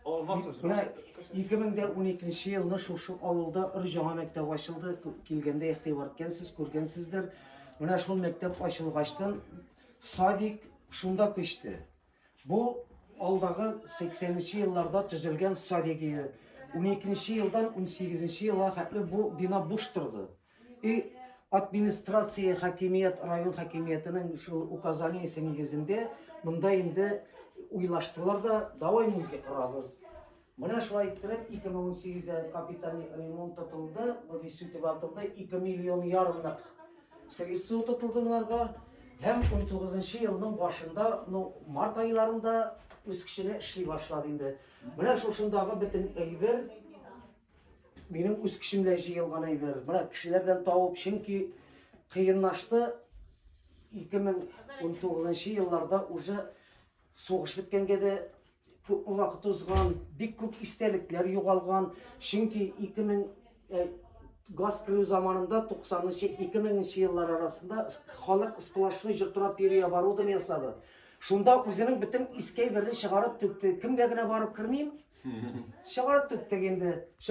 Olmazsınız. Mına 2012 yılında şu avulda Irjama mektep açıldı. Kilgende ihtibar etkensiz, көргенсіздер. Mına şu mektep açılgaçtan sadik şunda kıştı. Bu aldağı 80'li yıllarda tüzülgen sadigi. 12. yıldan 18. yıla hatlı bu bina boş durdu. Administrasiya, hakimiyet, rayon hakimiyetinin şu ukazaniyesi negizinde bunda indi uylaştılar da davayımızga kurabız. Mına şu ayıttırıp 2018'de kapital remont tutuldu, bu sütü batıldı, 2 milyon yarımlık sırası tutuldu bunlarga. Hem 19. yılının başında, Mart aylarında üst kişine işli başladı indi. Mına şu şundağı bütün eyber, benim üst kişimle yılgan eyber. Mına kişilerden tavıp çünkü kıyınlaştı. 2019 yıllarda уже soğuş bitkenge de көп vakit uzgan, bir көп istelikler yoğalgan. Çünkü 2000 gaz krizi zamanında 90'lı 2000'li yıllar arasında halk ısplaşlı jırtıra periya barudum yasadı. Şunda özünün bütün iskeyberini çıkarıp tüktü. Kimge gine barıp kırmayayım? Çıkarıp tüktü endi.